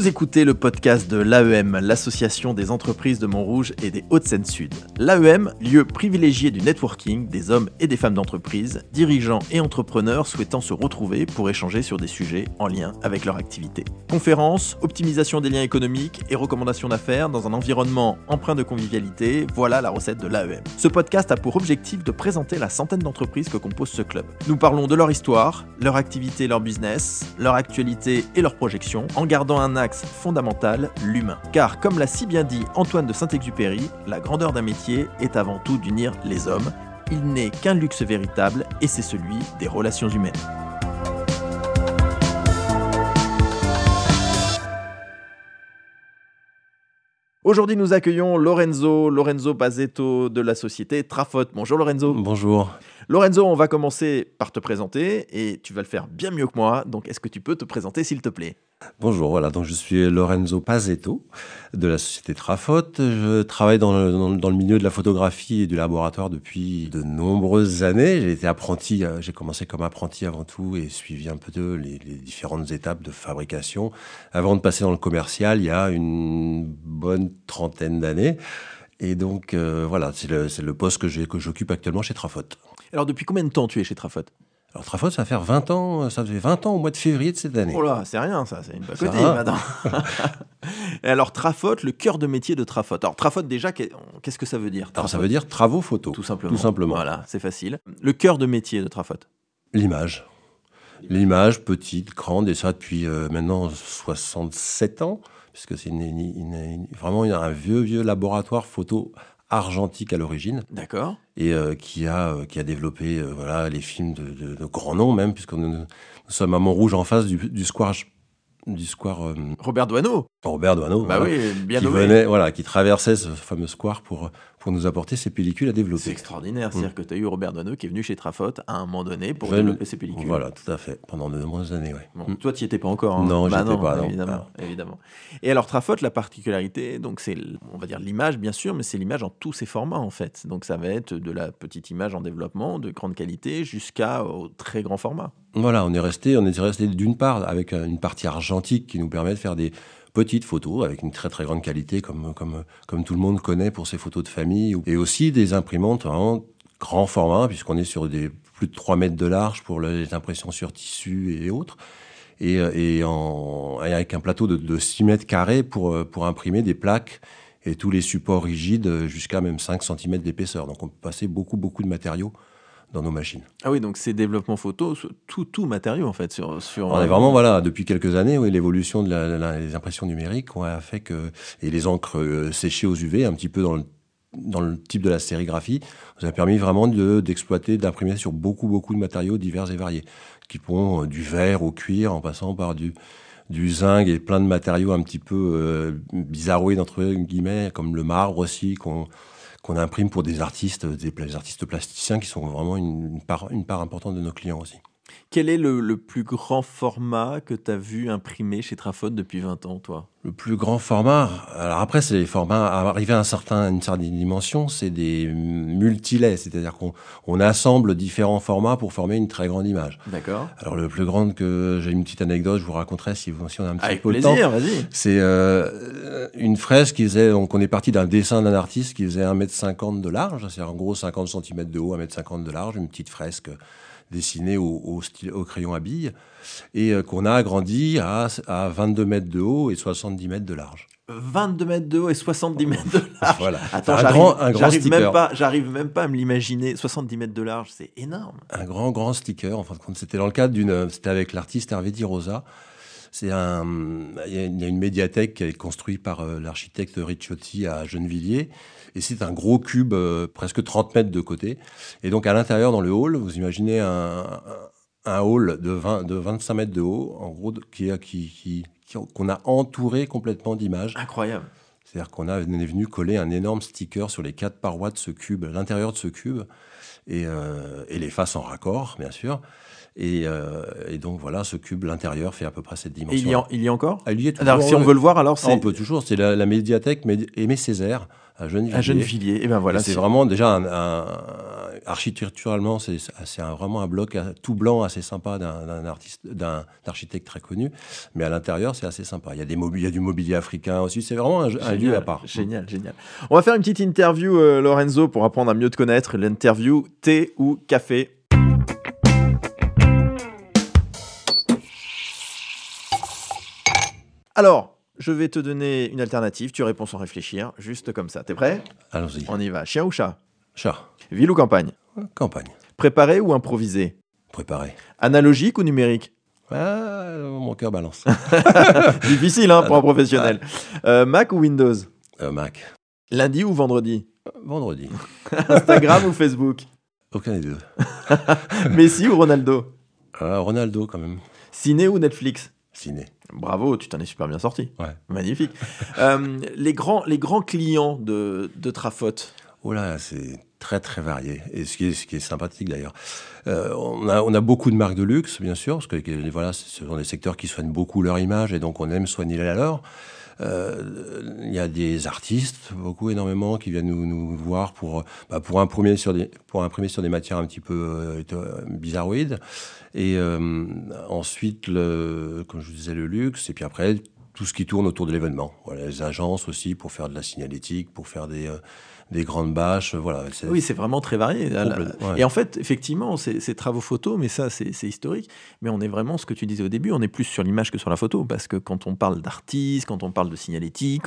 Vous écoutez le podcast de l'AEM, l'association des entreprises de Montrouge et des Hauts-de-Seine-Sud. L'AEM, lieu privilégié du networking des hommes et des femmes d'entreprise, dirigeants et entrepreneurs souhaitant se retrouver pour échanger sur des sujets en lien avec leur activité. Conférences, optimisation des liens économiques et recommandations d'affaires dans un environnement empreint de convivialité, voilà la recette de l'AEM. Ce podcast a pour objectif de présenter la centaine d'entreprises que compose ce club. Nous parlons de leur histoire, leur activité, leur business, leur actualité et leurs projections, en gardant un axe fondamental, l'humain. Car, comme l'a si bien dit Antoine de Saint-Exupéry, la grandeur d'un métier est avant tout d'unir les hommes. Il n'est qu'un luxe véritable et c'est celui des relations humaines. Aujourd'hui, nous accueillons Lorenzo Bazzetto de la société Trafot. Bonjour Lorenzo. Bonjour. Lorenzo, on va commencer par te présenter et tu vas le faire bien mieux que moi. Donc, est-ce que tu peux te présenter s'il te plaît ? Bonjour, voilà, donc je suis Lorenzo Bazzetto de la société Trafot. Je travaille dans le milieu de la photographie et du laboratoire depuis de nombreuses années. J'ai été apprenti, j'ai commencé comme apprenti avant tout et suivi un peu les différentes étapes de fabrication avant de passer dans le commercial il y a une bonne trentaine d'années. Et donc voilà, c'est le poste que j'occupe actuellement chez Trafot. Alors, depuis combien de temps tu es chez Trafot ? Alors Trafot, ça fait 20 ans au mois de février de cette année. Oh là, c'est rien ça, c'est une pacotille maintenant. Et alors Trafot, le cœur de métier de Trafot. Alors Trafot déjà, qu'est-ce que ça veut dire ? Alors ça veut dire travaux photo. Tout simplement. Tout simplement. Voilà, c'est facile. Le cœur de métier de Trafot. L'image. L'image, petite, grande, et ça depuis maintenant 67 ans, puisque c'est vraiment un vieux laboratoire photo argentique à l'origine. D'accord. Et qui a développé voilà, les films de grands noms même, puisque nous sommes à Montrouge en face du square... Robert Doisneau. Robert Doisneau, Bah voilà, oui, bien qui nommé. qui traversait ce fameux square pour nous apporter ces pellicules à développer. C'est extraordinaire, c'est-à-dire que tu as eu Robert Doisneau qui est venu chez Trafot à un moment donné pour développer ses pellicules. Voilà, tout à fait, pendant de nombreuses années, oui. Bon, toi, tu n'y étais pas encore. Hein. Non, j'y étais pas. Évidemment. Et alors, Trafot, la particularité, donc c'est, on va dire l'image, bien sûr, mais c'est l'image en tous ses formats, en fait. Donc, ça va être de la petite image en développement, de grande qualité, jusqu'au très grand format. Voilà, on est resté d'une part avec une partie argentique qui nous permet de faire des petites photos avec une très très grande qualité, comme tout le monde connaît pour ses photos de famille, et aussi des imprimantes en grand format, puisqu'on est sur des plus de 3 mètres de large pour les impressions sur tissu et autres, et avec un plateau de 6 mètres carrés pour imprimer des plaques et tous les supports rigides jusqu'à même 5 cm d'épaisseur. Donc on peut passer beaucoup de matériaux dans nos machines. Ah oui, donc c'est développement photo, tout matériau en fait. Sur on est vraiment, voilà, depuis quelques années, oui, l'évolution des impressions numériques a fait que, et les encres séchées aux UV, un petit peu dans le type de la sérigraphie, nous a permis vraiment d'exploiter, d'imprimer sur beaucoup de matériaux divers et variés, qui vont du verre au cuir, en passant par du zinc et plein de matériaux un petit peu bizarroïdes, entre guillemets, comme le marbre aussi, qu'on imprime pour des artistes plasticiens qui sont vraiment une part importante de nos clients aussi. Quel est le plus grand format que tu as vu imprimé chez Trafot depuis 20 ans, toi ? Le plus grand format, alors après, c'est les formats, arrivé à une certaine dimension, c'est des multilets, c'est-à-dire qu'on assemble différents formats pour former une très grande image. D'accord. Alors le plus grand, que j'ai une petite anecdote, je vous raconterai si on a un petit avec peu plaisir, de temps. Vas-y. C'est une fresque qui faisait, donc on est parti d'un dessin d'un artiste qui faisait 1,50 m de large, c'est en gros 50 cm de haut, 1,50 m de large, une petite fresque dessinée au crayon à billes, et qu'on a agrandi à 22 mètres de haut et 70 mètres de large. 22 mètres de haut et 70 mètres de large. Voilà. Attends, un grand sticker. J'arrive même pas à me l'imaginer. 70 mètres de large, c'est énorme. Un grand sticker. En fin de compte, c'était dans le cadre c'était avec l'artiste Hervé Di Rosa. Il y a une médiathèque qui est construite par l'architecte Ricciotti à Gennevilliers. Et c'est un gros cube, presque 30 mètres de côté. Et donc, à l'intérieur, dans le hall, vous imaginez un hall de 25 mètres de haut, en gros, qu'on a entouré complètement d'images. Incroyable. C'est-à-dire qu'on est venu coller un énorme sticker sur les 4 parois de ce cube, l'intérieur de ce cube, et les faces en raccord, bien sûr. Et donc voilà, ce cube, l'intérieur, fait à peu près cette dimension. Et il y a encore ? Il y est toujours. Alors, si on veut le voir, alors c'est... On peut toujours. C'est la médiathèque Aimé Césaire à Gennevilliers. Et ben voilà. C'est vraiment déjà architecturalement, c'est vraiment un bloc tout blanc assez sympa d'un architecte très connu. Mais à l'intérieur, c'est assez sympa. Il y a du mobilier africain aussi. C'est vraiment un lieu à part. Génial, génial. On va faire une petite interview, Lorenzo, pour apprendre à mieux te connaître. L'interview thé ou café? Alors, je vais te donner une alternative. Tu réponds sans réfléchir, juste comme ça. T'es prêt? Allons-y. On y va. Chien ou chat? Chat. Ville ou campagne? Campagne. Préparé ou improvisé? Préparé. Analogique ou numérique? Mon cœur balance. Difficile pour un professionnel. Mac ou Windows? Mac. Lundi ou vendredi? Vendredi. Instagram ou Facebook? Aucun des deux. Messi ou Ronaldo? Ronaldo, quand même. Ciné ou Netflix? Ciné. Bravo, tu t'en es super bien sorti. Ouais. Magnifique. Les grands clients de Trafot? Oh là, c'est très très varié. Et ce qui est sympathique d'ailleurs. On a beaucoup de marques de luxe, bien sûr, parce que voilà, ce sont des secteurs qui soignent beaucoup leur image et donc on aime soigner la leur. Il y a des artistes, énormément, qui viennent nous voir pour imprimer sur des matières un petit peu bizarroïdes. Et ensuite, comme je vous disais, le luxe. Et puis après, tout ce qui tourne autour de l'événement. Voilà, les agences aussi pour faire de la signalétique, pour faire des grandes bâches. Voilà, oui, c'est vraiment très varié. Ouais. Et en fait, effectivement, c'est travaux photos, mais ça, c'est historique. Mais on est vraiment, ce que tu disais au début, on est plus sur l'image que sur la photo. Parce que quand on parle d'artistes, quand on parle de signalétique,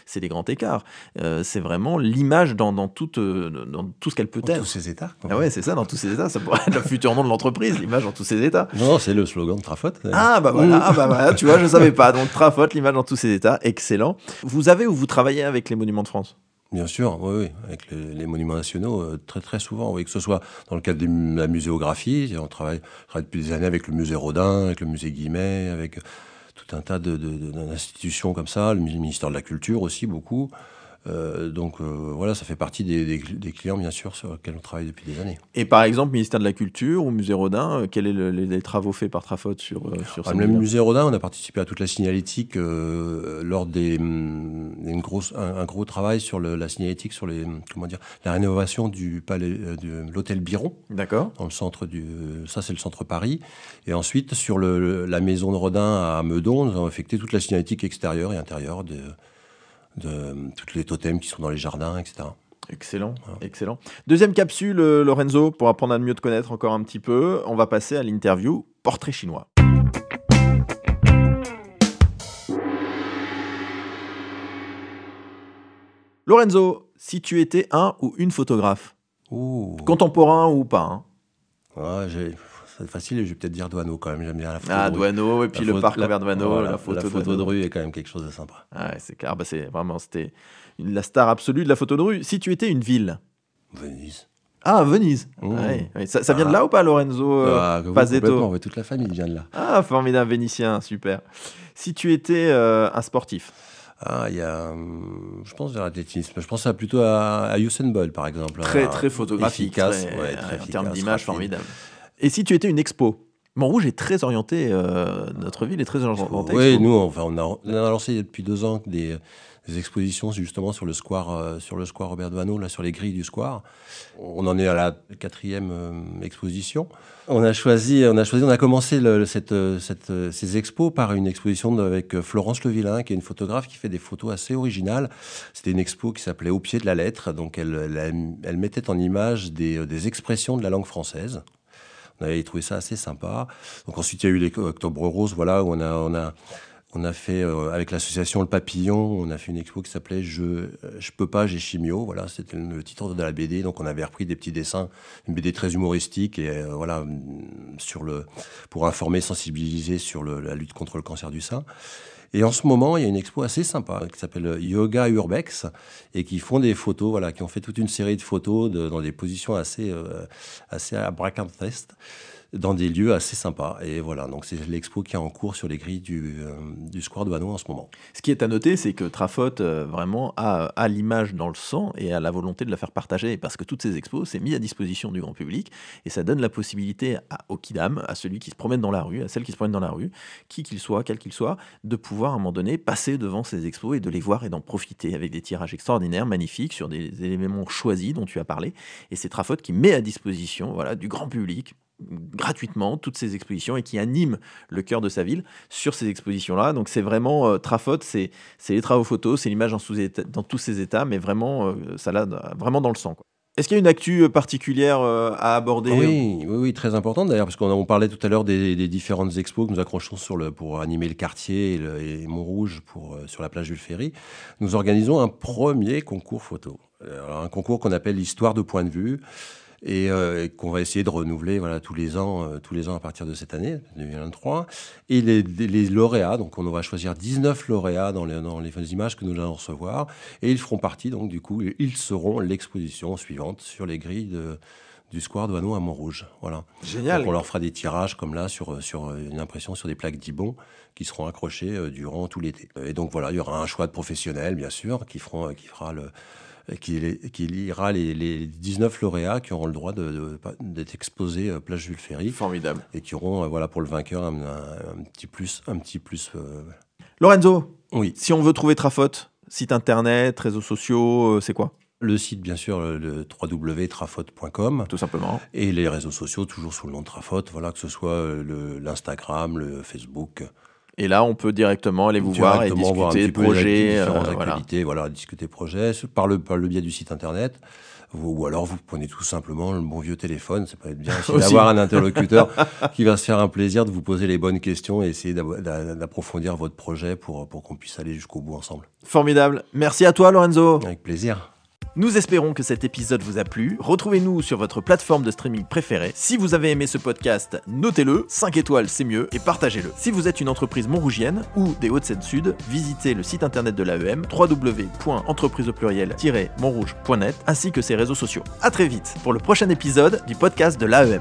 c'est des grands écarts. C'est vraiment l'image dans tout ce qu'elle peut être. Dans tous ses états. Ah ouais, c'est ça, dans tous ses états. Ça pourrait être le futur nom de l'entreprise, l'image dans tous ses états. Non, c'est le slogan de Trafot. Ah bah voilà, tu vois, je savais pas. Donc Trafot, l'image dans tous ses états, excellent. Vous avez ou vous travaillez avec les Monuments de France? Bien sûr, oui, avec les monuments nationaux, très très souvent, oui, que ce soit dans le cadre de la muséographie, on travaille depuis des années avec le musée Rodin, avec le musée Guimet, avec tout un tas d'institutions comme ça, le ministère de la Culture aussi, beaucoup. Voilà, ça fait partie des clients, bien sûr, sur lesquels on travaille depuis des années. Et par exemple, ministère de la Culture ou musée Rodin, quels sont les travaux faits par Trafot sur ce Le musée Rodin, on a participé à toute la signalétique lors un gros travail sur la signalétique, sur la rénovation du palais, de l'hôtel Biron. D'accord. Dans le centre ça c'est le centre Paris. Et ensuite, sur la maison de Rodin à Meudon, nous avons effectué toute la signalétique extérieure et intérieure de tous les totems qui sont dans les jardins, etc. Excellent, voilà. Excellent. Deuxième capsule, Lorenzo, pour apprendre à mieux te connaître encore un petit peu, on va passer à l'interview portrait chinois. Lorenzo, si tu étais un ou une photographe, contemporain ou pas, c'est facile, je vais peut-être dire Douaneau quand même, j'aime bien la photo. Ah, Douaneau, et puis le parc Robert Douaneau, voilà, la photo de rue est quand même quelque chose de sympa. Ah, c'est clair, c'était la star absolue de la photo de rue. Si tu étais une ville? Venise. Ah, Venise. Ouais. Ça vient de là ou pas, Lorenzo Pazetto? Complètement, toute la famille vient de là. Ah, formidable, vénitien, super. Si tu étais un sportif? Je pense vers l'athlétisme. Je pense plutôt à Usain Bolt, par exemple. Très photographique, efficace, en termes d'image, formidable. Et si tu étais une expo? Montrouge est très orienté, notre ville est très orientée. Oui, nous, on a lancé depuis 2 ans des expositions justement sur le square Robert Douaneau, là, sur les grilles du square. On en est à la 4e exposition. On a commencé ces expos par une exposition avec Florence Levillain, qui est une photographe qui fait des photos assez originales. C'était une expo qui s'appelait Au pied de la lettre. Donc elle mettait en image des expressions de la langue française. On avait trouvé ça assez sympa. Donc ensuite, il y a eu les Octobre Rose, voilà, où on a fait, avec l'association Le Papillon, on a fait une expo qui s'appelait Je peux pas, j'ai chimio. Voilà, c'était le titre de la BD. Donc on avait repris des petits dessins, une BD très humoristique, et voilà, pour informer, sensibiliser sur la lutte contre le cancer du sein. Et en ce moment, il y a une expo assez sympa qui s'appelle Yoga Urbex et qui font des photos, voilà, qui ont fait toute une série de photos dans des positions assez abracadabresques, dans des lieux assez sympas. Et voilà, donc c'est l'expo qui est en cours sur les grilles du Square Douaneau en ce moment. Ce qui est à noter, c'est que Trafot vraiment a l'image dans le sang et a la volonté de la faire partager, parce que toutes ces expos, c'est mis à disposition du grand public et ça donne la possibilité au kidam, à celui qui se promène dans la rue, à celle qui se promène dans la rue, qui qu'il soit, quel qu'il soit, de pouvoir pouvoir à un moment donné passer devant ces expos et de les voir et d'en profiter avec des tirages extraordinaires, magnifiques, sur des éléments choisis dont tu as parlé. Et c'est Trafod qui met à disposition du grand public, gratuitement, toutes ces expositions et qui anime le cœur de sa ville sur ces expositions-là. Donc c'est vraiment Trafod, c'est les travaux photos, c'est l'image dans tous ses états, mais vraiment, ça l'a vraiment dans le sang, quoi. Est-ce qu'il y a une actu particulière à aborder ? Oui, très importante d'ailleurs, parce qu'on parlait tout à l'heure des différentes expos que nous accrochons pour animer le quartier et Montrouge sur la plage Jules Ferry. Nous organisons un premier concours photo. Alors, un concours qu'on appelle l'Histoire de point de vue, et qu'on va essayer de renouveler tous les ans à partir de cette année, 2023. Et les lauréats, donc on va choisir 19 lauréats dans les images que nous allons recevoir, et ils feront partie, donc du coup, ils seront l'exposition suivante sur les grilles du Square Douaneau à Montrouge. Voilà. Génial. Donc on leur fera des tirages comme là sur une impression sur des plaques d'Ibon qui seront accrochées durant tout l'été. Et donc voilà, il y aura un choix de professionnels, bien sûr, qui lira les 19 lauréats qui auront le droit d'être exposés place Jules Ferry. Formidable. Et qui auront, pour le vainqueur, un petit plus. Lorenzo, oui. Si on veut trouver Trafod, site internet, réseaux sociaux, c'est quoi ? Le site, bien sûr, le www.trafod.com. Tout simplement. Et les réseaux sociaux, toujours sous le nom de Trafod, que ce soit l'Instagram, le Facebook. Et là, on peut directement aller vous voir et discuter de projets. Différentes actualités, discuter projets par le biais du site internet. Ou alors, vous prenez tout simplement le bon vieux téléphone. Ça peut être bien aussi d'avoir un interlocuteur qui va se faire un plaisir de vous poser les bonnes questions et essayer d'approfondir votre projet pour qu'on puisse aller jusqu'au bout ensemble. Formidable. Merci à toi, Lorenzo. Avec plaisir. Nous espérons que cet épisode vous a plu. Retrouvez-nous sur votre plateforme de streaming préférée. Si vous avez aimé ce podcast, notez-le, 5 étoiles c'est mieux, et partagez-le. Si vous êtes une entreprise montrougienne ou des Hauts-de-Seine-Sud, visitez le site internet de l'AEM, www.entrepriseaupluriel-montrouge.net, ainsi que ses réseaux sociaux. À très vite pour le prochain épisode du podcast de l'AEM.